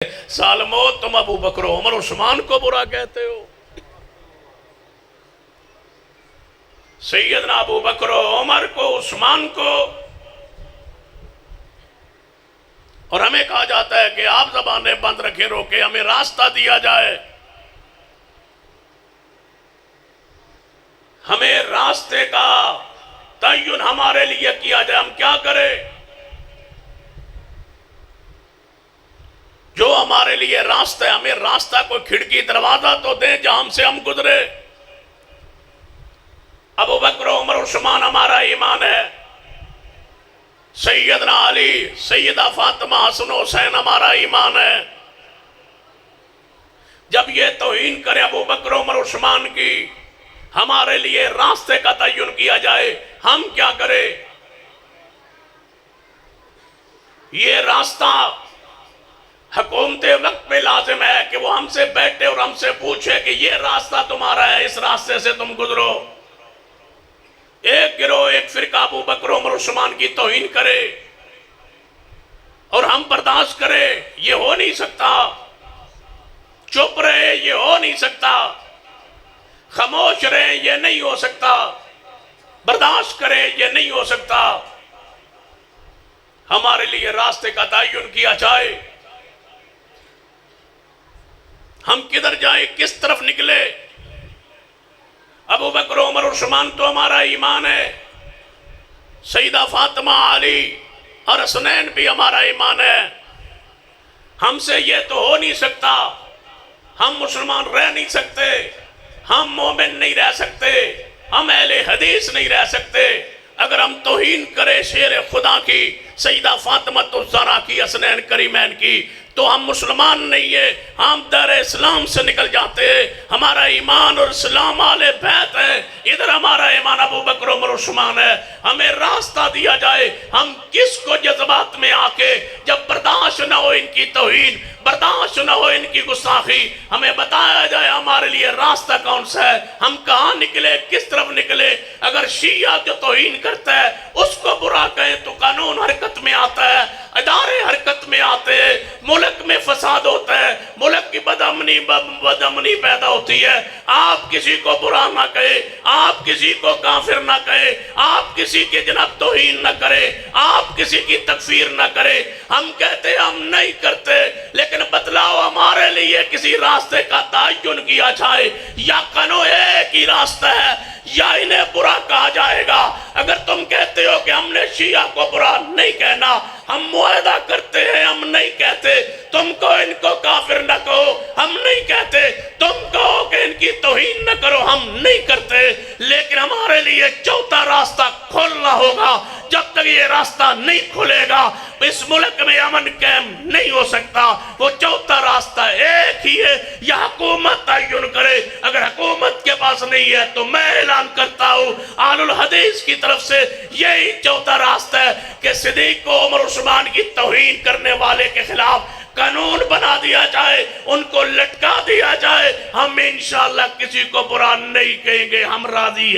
सालमो तुम अबू बकर उमर उस्मान को बुरा कहते हो। सैयदना अबू बकर उमर को, उस्मान को, और हमें कहा जाता है कि आप ज़बानें बंद रखे, रोके, हमें रास्ता दिया जाए, हमें रास्ते का तय्युन हमारे लिए किया जाए। हम क्या करें? जो हमारे लिए रास्ता है, हमें रास्ता कोई खिड़की दरवाजा तो दें जहां हमसे हम गुजरे। अबू बकर उमर उस्मान हमारा ईमान है। सैयदना अली, सैयदा फातिमा, हसन हुसैन हमारा ईमान है। जब ये तौहीन करे अबू बकर उमर उस्मान की, हमारे लिए रास्ते का तय्युन किया जाए, हम क्या करें? ये रास्ता हुकूमत वक्त पे लाजिम है कि वो हमसे बैठे और हमसे पूछे कि ये रास्ता तुम्हारा है, इस रास्ते से तुम गुजरो। एक गिरोह, एक फिरका अबू बकर उमर उस्मान की तौहीन करे और हम बर्दाश्त करें, ये हो नहीं सकता। चुप रहे, ये हो नहीं सकता। खामोश रहे, ये नहीं हो सकता। बर्दाश्त करें, ये नहीं हो सकता। हमारे लिए रास्ते का तय्युन किया जाए, हम किधर जाए, किस तरफ निकले। अबू बकर उमर उस्मान तो हमारा ईमान है। सईदा फातिमा, अली और हसनैन भी हमारा ईमान है। हमसे ये तो हो नहीं सकता। हम मुसलमान रह नहीं सकते, हम मोमिन नहीं रह सकते, हम अहले हदीस नहीं रह सकते अगर हम तौहीन करें शेर खुदा की, सईदा फातिमा तो ज़हरा की, हसनैन करीमैन की, तो हम मुसलमान नहीं है, हम दर इस्लाम से निकल जाते हैं। हमारा ईमान और इस्लाम आले बैत है, इधर हमारा ईमान अबू बकर उमर उस्मान है। हमें रास्ता दिया जाए, हम किसको जज्बात में आके, जब बर्दाश्त न हो इनकी तौहीन, बर्दाश्त न हो इनकी गुस्ताखी, हमें बताया जाए हमारे लिए रास्ता कौन सा है, हम कहाँ निकले, किस तरफ निकले। अगर शिया जो तौहीन करता है उसको बुरा कहें तो कानून हरकत में आता है, अदारे हरकत में आते हैं, मुल्क में फसाद होता है, मुल्क की बदअमनी पैदा होती है। आप किसी को बुरा ना कहे, आप किसी को काफिर ना कहे, आप किसी के जनाब तौहीन ना करे, आप किसी की तकफीर ना करे। हम कहते हम नहीं करते, लेकिन बदलाव हमारे लिए किसी रास्ते का तय्युन किया जाए, या कानून एक ही रास्ता है या इन्हें बुरा कहा जाएगा। अगर तुम कहते हो कि हमने शिया को बुरा नहीं कहना, हम मुआहदा करते हैं, हम नहीं कहते तुमको इनको काफिर न कहो, हम नहीं कहते तुम कहो कि इनकी तौहीन न करो, हम नहीं करते। लेकिन हमारे लिए चौथा रास्ता खोलना होगा। जब तक ये रास्ता नहीं खुलेगा इस मुल्क में अमन कायम नहीं हो सकता। वो चौथा रास्ता एक ही है, या हुकूमत तय्युन करे। अगर हुकूमत के पास नहीं है तो मैं ऐलान करता हूँ आलुल हदीस की तरफ से यही चौथा रास्ता है कि सिद्दीक को, उमर उस्मान की तौहीन करने वाले के खिलाफ कानून बना दिया जाए, उनको लटका दिया जाए। हम इंशाअल्लाह किसी को बुरा नहीं कहेंगे, हम राजी है।